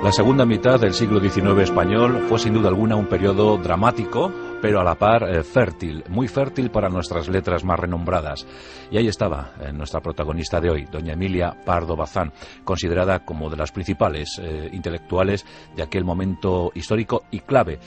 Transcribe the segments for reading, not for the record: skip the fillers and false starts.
La segunda mitad del siglo XIX español fue sin duda alguna un periodo dramático, pero a la par fértil, muy fértil para nuestras letras más renombradas. Y ahí estaba nuestra protagonista de hoy, doña Emilia Pardo Bazán, considerada como de las principales intelectuales de aquel momento histórico y clave,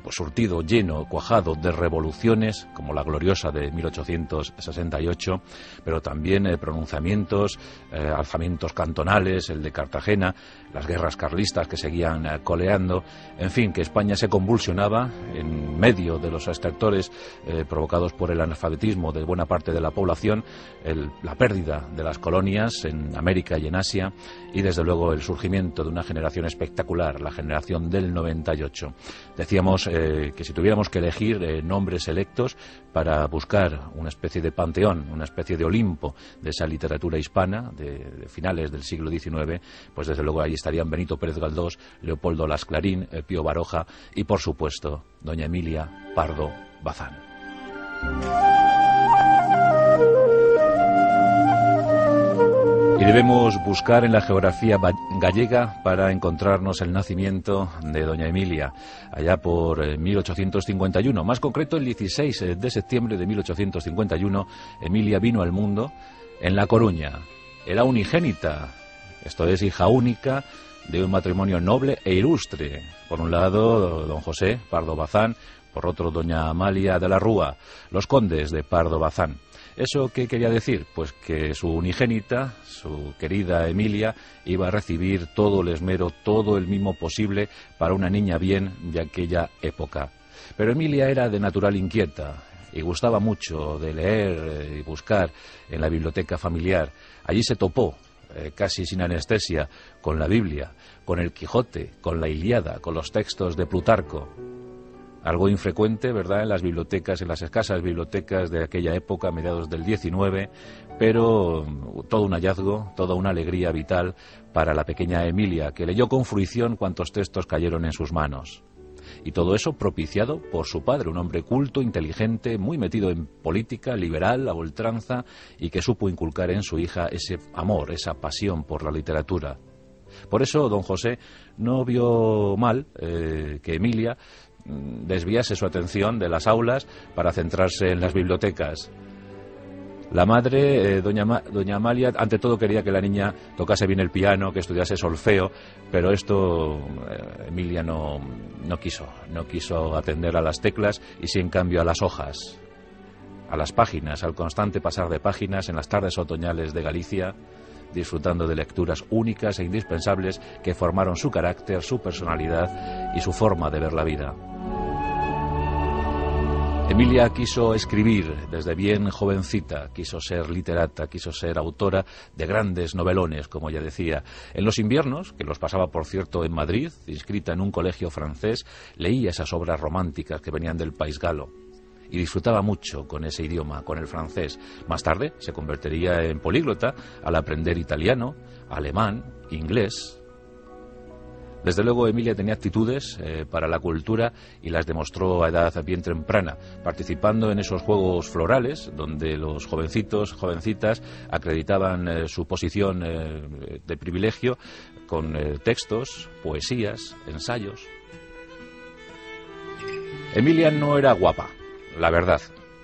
pues surtido, lleno, cuajado de revoluciones, como la gloriosa de 1868, pero también pronunciamientos, alzamientos cantonales, el de Cartagena, las guerras carlistas que seguían coleando, en fin, que España se convulsionaba en medio de los extractores provocados por el analfabetismo de buena parte de la población, la pérdida de las colonias en América y en Asia, y desde luego el surgimiento de una generación espectacular, la generación del 98. Decíamos que si tuviéramos que elegir nombres selectos para buscar una especie de panteón, una especie de Olimpo de esa literatura hispana de finales del siglo XIX, pues desde luego ahí estarían Benito Pérez Galdós, Leopoldo Las Clarín, Pío Baroja y por supuesto doña Emilia Pardo Bazán. Y debemos buscar en la geografía gallega para encontrarnos el nacimiento de doña Emilia, allá por 1851. Más concreto, el 16 de septiembre de 1851, Emilia vino al mundo en La Coruña. Era unigénita, esto es, hija única de un matrimonio noble e ilustre. Por un lado, don José Pardo Bazán, por otro, doña Amalia de la Rúa, los condes de Pardo Bazán. ¿Eso qué quería decir? Pues que su unigénita, su querida Emilia, iba a recibir todo el esmero, todo el mimo posible para una niña bien de aquella época. Pero Emilia era de natural inquieta y gustaba mucho de leer y buscar en la biblioteca familiar. Allí se topó, casi sin anestesia, con la Biblia, con el Quijote, con la Ilíada, con los textos de Plutarco. Algo infrecuente, ¿verdad?, en las bibliotecas, en las escasas bibliotecas de aquella época, a mediados del XIX, pero todo un hallazgo, toda una alegría vital para la pequeña Emilia, que leyó con fruición cuantos textos cayeron en sus manos. Y todo eso propiciado por su padre, un hombre culto, inteligente, muy metido en política, liberal, a ultranza, y que supo inculcar en su hija ese amor, esa pasión por la literatura. Por eso don José no vio mal que Emilia desviase su atención de las aulas para centrarse en las bibliotecas. La madre, doña Amalia, ante todo quería que la niña tocase bien el piano, que estudiase solfeo, pero esto Emilia no quiso atender a las teclas y sí en cambio a las hojas, a las páginas, al constante pasar de páginas en las tardes otoñales de Galicia, disfrutando de lecturas únicas e indispensables que formaron su carácter, su personalidad y su forma de ver la vida. Emilia quiso escribir desde bien jovencita, quiso ser literata, quiso ser autora de grandes novelones, como ella decía. En los inviernos, que los pasaba por cierto en Madrid, inscrita en un colegio francés, leía esas obras románticas que venían del país galo y disfrutaba mucho con ese idioma, con el francés. Más tarde se convertiría en políglota al aprender italiano, alemán, inglés. Desde luego Emilia tenía aptitudes para la cultura y las demostró a edad bien temprana, participando en esos juegos florales donde los jovencitos, jovencitas acreditaban su posición de privilegio con textos, poesías, ensayos. Emilia no era guapa, la verdad,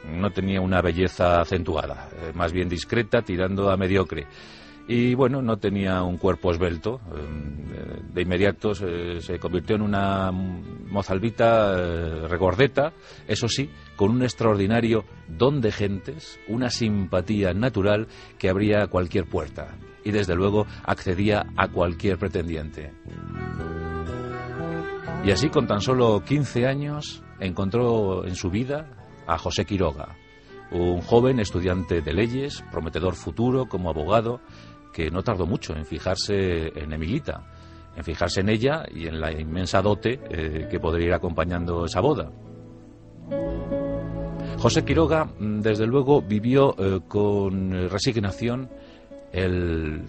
no tenía una belleza acentuada, más bien discreta, tirando a mediocre. Y bueno, no tenía un cuerpo esbelto. De inmediato se convirtió en una mozalbita regordeta, eso sí, con un extraordinario don de gentes, una simpatía natural que abría cualquier puerta y desde luego accedía a cualquier pretendiente. Y así, con tan solo 15 años, encontró en su vida a José Quiroga, un joven estudiante de leyes, prometedor futuro como abogado, que no tardó mucho en fijarse en Emilita, en fijarse en ella y en la inmensa dote que podría ir acompañando esa boda. José Quiroga, desde luego, vivió con resignación el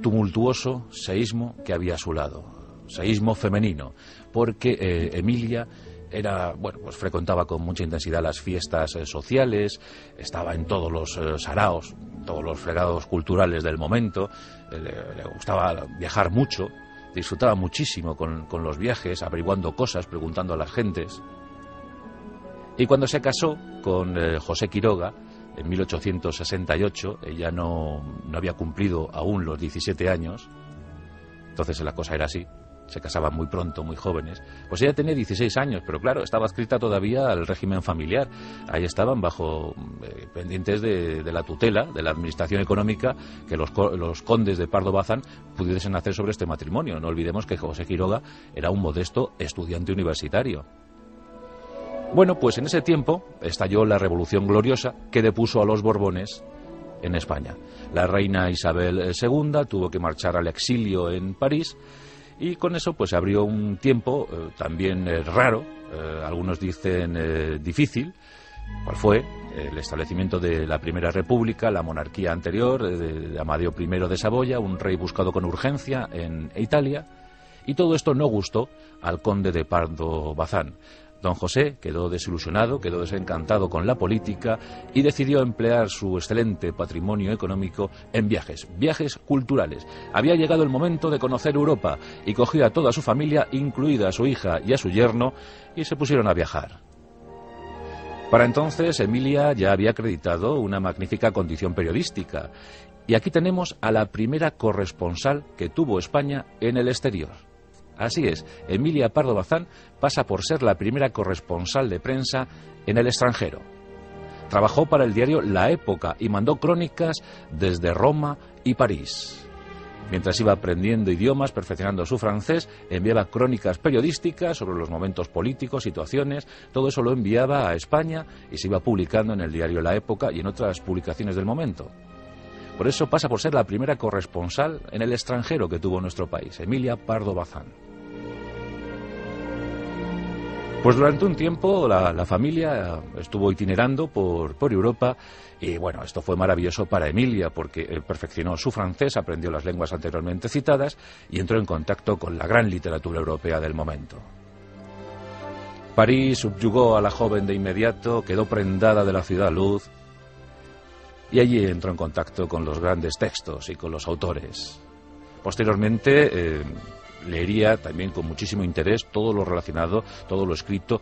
tumultuoso seísmo que había a su lado, seísmo femenino, porque Emilia era, bueno, pues frecuentaba con mucha intensidad las fiestas sociales, estaba en todos los saraos, todos los fregados culturales del momento, le gustaba viajar mucho, disfrutaba muchísimo con los viajes, averiguando cosas, preguntando a las gentes. Y cuando se casó con José Quiroga, en 1868, ella no había cumplido aún los 17 años, entonces la cosa era así, se casaban muy pronto, muy jóvenes, pues ella tenía 16 años, pero claro, estaba adscrita todavía al régimen familiar, ahí estaban bajo pendientes de la tutela, de la administración económica, que los condes de Pardo Bazán pudiesen hacer sobre este matrimonio. No olvidemos que José Quiroga era un modesto estudiante universitario. Bueno, pues en ese tiempo estalló la Revolución Gloriosa que depuso a los Borbones en España. La reina Isabel II tuvo que marchar al exilio en París y con eso pues abrió un tiempo también raro, algunos dicen difícil, cual fue el establecimiento de la Primera República, la monarquía anterior de Amadeo I de Saboya, un rey buscado con urgencia en Italia, y todo esto no gustó al conde de Pardo Bazán. Don José quedó desilusionado, quedó desencantado con la política y decidió emplear su excelente patrimonio económico en viajes culturales. Había llegado el momento de conocer Europa y cogió a toda su familia, incluida a su hija y a su yerno, y se pusieron a viajar. Para entonces, Emilia ya había acreditado una magnífica condición periodística. Y aquí tenemos a la primera corresponsal que tuvo España en el exterior. Así es, Emilia Pardo Bazán pasa por ser la primera corresponsal de prensa en el extranjero. Trabajó para el diario La Época y mandó crónicas desde Roma y París. Mientras iba aprendiendo idiomas, perfeccionando su francés, enviaba crónicas periodísticas sobre los momentos políticos, situaciones, todo eso lo enviaba a España y se iba publicando en el diario La Época y en otras publicaciones del momento. Por eso pasa por ser la primera corresponsal en el extranjero que tuvo nuestro país, Emilia Pardo Bazán. Pues durante un tiempo la familia estuvo itinerando por Europa y bueno, esto fue maravilloso para Emilia porque perfeccionó su francés, aprendió las lenguas anteriormente citadas y entró en contacto con la gran literatura europea del momento. París subyugó a la joven de inmediato, quedó prendada de la ciudad luz y allí entró en contacto con los grandes textos y con los autores. Posteriormente leería también con muchísimo interés todo lo relacionado, todo lo escrito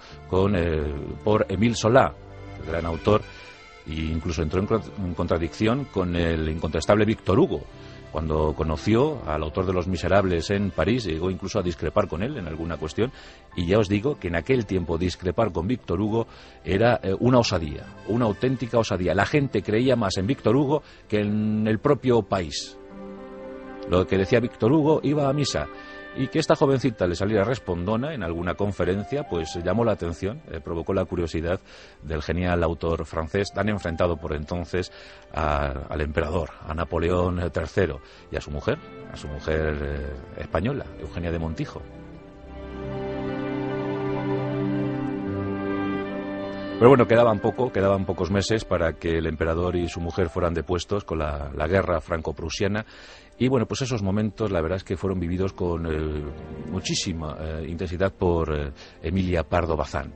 por Émile Zola, el gran autor, e incluso entró en contradicción con el incontestable Víctor Hugo. Cuando conoció al autor de Los Miserables en París, llegó incluso a discrepar con él en alguna cuestión, y ya os digo que en aquel tiempo discrepar con Víctor Hugo era una osadía, una auténtica osadía. La gente creía más en Víctor Hugo que en el propio país. Lo que decía Víctor Hugo iba a misa. Y que esta jovencita le saliera respondona en alguna conferencia, pues llamó la atención, provocó la curiosidad del genial autor francés, tan enfrentado por entonces al emperador, a Napoleón III, y a su mujer española, Eugenia de Montijo. Pero bueno, quedaban pocos meses para que el emperador y su mujer fueran depuestos con la guerra franco-prusiana. Y bueno, pues esos momentos la verdad es que fueron vividos con muchísima intensidad por Emilia Pardo Bazán.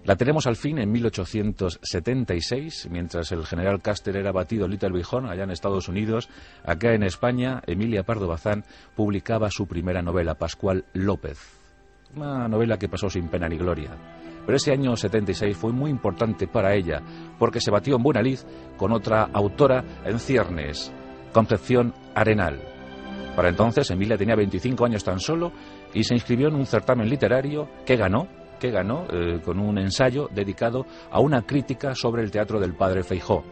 La tenemos al fin en 1876, mientras el general Custer era batido en Little Bighorn, allá en Estados Unidos. Acá en España, Emilia Pardo Bazán publicaba su primera novela, Pascual López. Una novela que pasó sin pena ni gloria. Pero ese año 76 fue muy importante para ella, porque se batió en buena lid con otra autora en ciernes, Concepción Arenal. Para entonces Emilia tenía 25 años tan solo y se inscribió en un certamen literario que ganó con un ensayo dedicado a una crítica sobre el teatro del padre Feijó.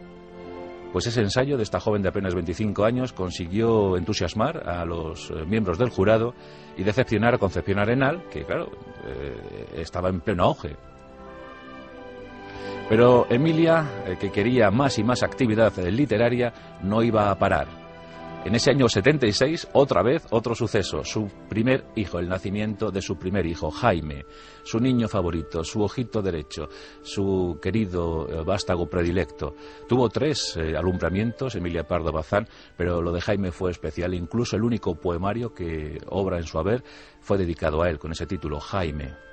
Pues ese ensayo de esta joven de apenas 25 años consiguió entusiasmar a los miembros del jurado y decepcionar a Concepción Arenal, que claro, estaba en pleno auge. Pero Emilia, que quería más y más actividad literaria, no iba a parar. En ese año 76, otra vez, otro suceso, su primer hijo, el nacimiento de su primer hijo, Jaime, su niño favorito, su ojito derecho, su querido vástago predilecto. Tuvo 3 alumbramientos, Emilia Pardo Bazán, pero lo de Jaime fue especial, incluso el único poemario que obra en su haber fue dedicado a él, con ese título, Jaime.